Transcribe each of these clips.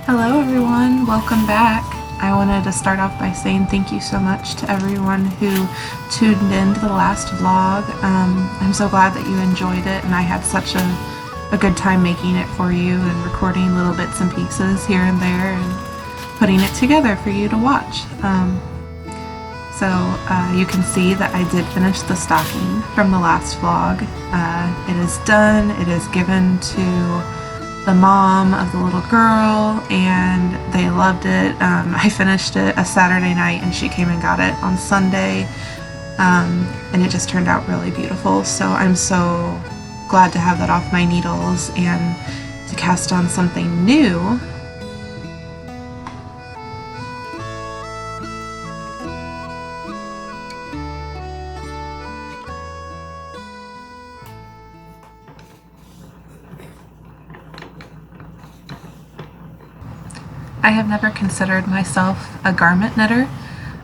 Hello everyone, welcome back. I wanted to start off by saying thank you so much to everyone who tuned in to the last vlog. I'm so glad that you enjoyed it, and I had such a good time making it for you and recording little bits and pieces here and there and putting it together for you to watch. So you can see that I did finish the stocking from the last vlog. It is done. It is given to the mom of the little girl, and they loved it. I finished it a Saturday night, and she came and got it on Sunday, and it just turned out really beautiful. So I'm so glad to have that off my needles and to cast on something new. I have never considered myself a garment knitter.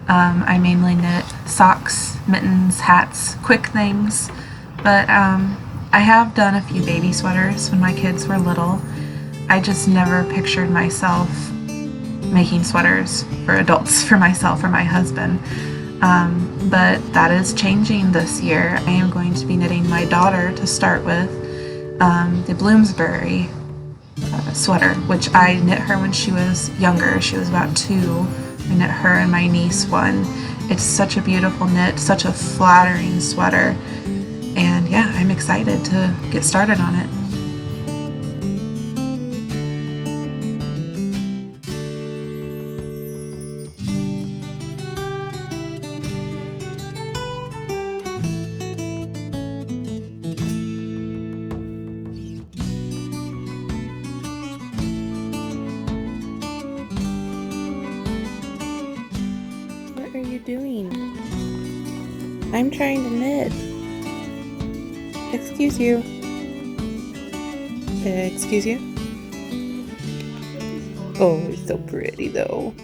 I mainly knit socks, mittens, hats, quick things, but I have done a few baby sweaters when my kids were little. I just never pictured myself making sweaters for adults, for myself or my husband. But that is changing this year. I am going to be knitting my daughter to start with the Bloomsbury sweater, which I knit her when she was younger. She was about 2. I knit her and my niece one. It's such a beautiful knit, such a flattering sweater, and yeah, I'm excited to get started on it. What are you doing? I'm trying to knit. Excuse you. Excuse you? Oh, it's so pretty though.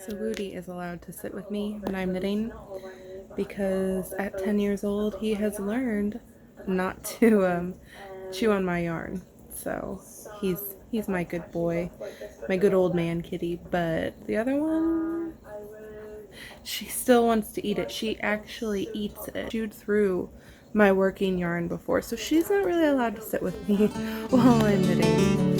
So Woody is allowed to sit with me when I'm knitting because at 10 years old he has learned not to chew on my yarn. So he's my good boy, my good old man kitty. But the other one, she still wants to eat it. She actually eats it. Chewed through my working yarn before, so she's not really allowed to sit with me while I'm knitting.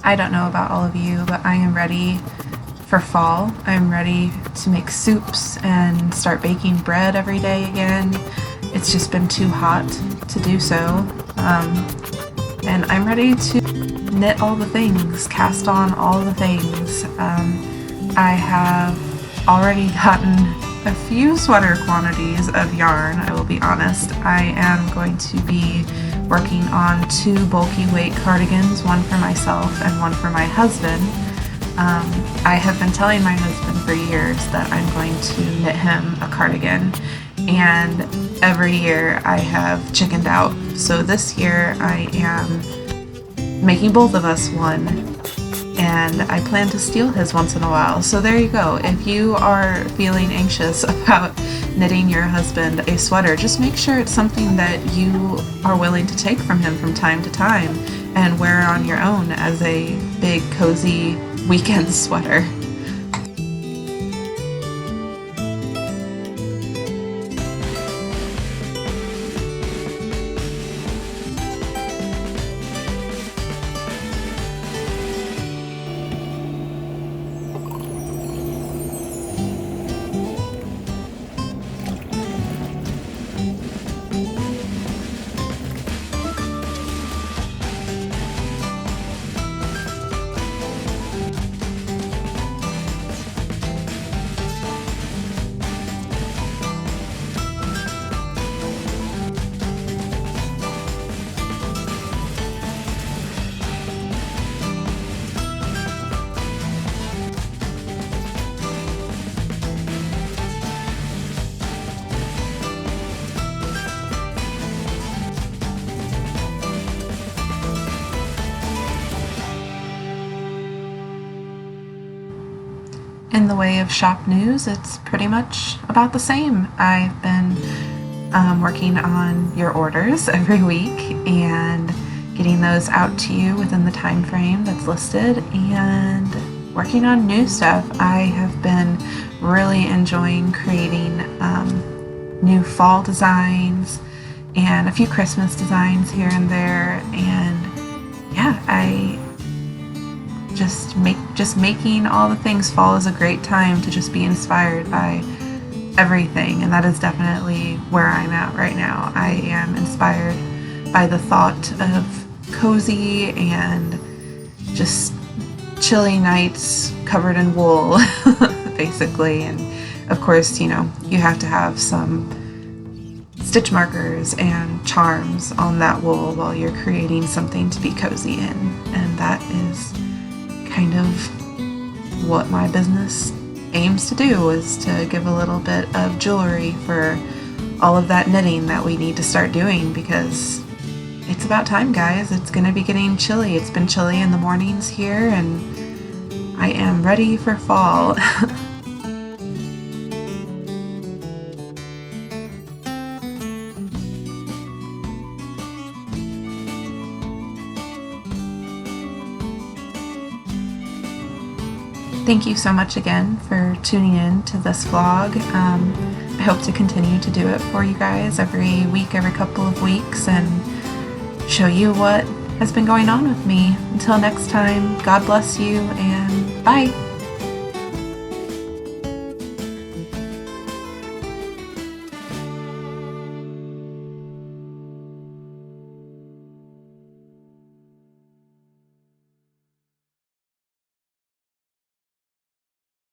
I don't know about all of you, but I am ready for fall. I'm ready to make soups and start baking bread every day again. It's just been too hot to do so. And I'm ready to knit all the things, cast on all the things. I have already gotten a few sweater quantities of yarn, I will be honest. I am going to be working on 2 bulky weight cardigans, one for myself and one for my husband. I have been telling my husband for years that I'm going to knit him a cardigan, and every year I have chickened out. So this year I am making both of us one, and I plan to steal his once in a while. So there you go. If you are feeling anxious about knitting your husband a sweater, just make sure it's something that you are willing to take from him from time to time and wear on your own as a big cozy weekend sweater. In the way of shop news, it's pretty much about the same. I've been working on your orders every week and getting those out to you within the time frame that's listed, and working on new stuff. I have been really enjoying creating new fall designs and a few Christmas designs here and there, and yeah, I just making all the things. Fall is a great time to just be inspired by everything, and that is definitely where I'm at right now. I am inspired by the thought of cozy and just chilly nights covered in wool, basically. And of course, you have to have some stitch markers and charms on that wool while you're creating something to be cozy in, and that is kind of what my business aims to do, is to give a little bit of jewelry for all of that knitting that we need to start doing, because it's about time, guys. It's going to be getting chilly. It's been chilly in the mornings here, and I am ready for fall. Thank you so much again for tuning in to this vlog. I hope to continue to do it for you guys every week, every couple of weeks, and show you what has been going on with me. Until next time, God bless you, and bye!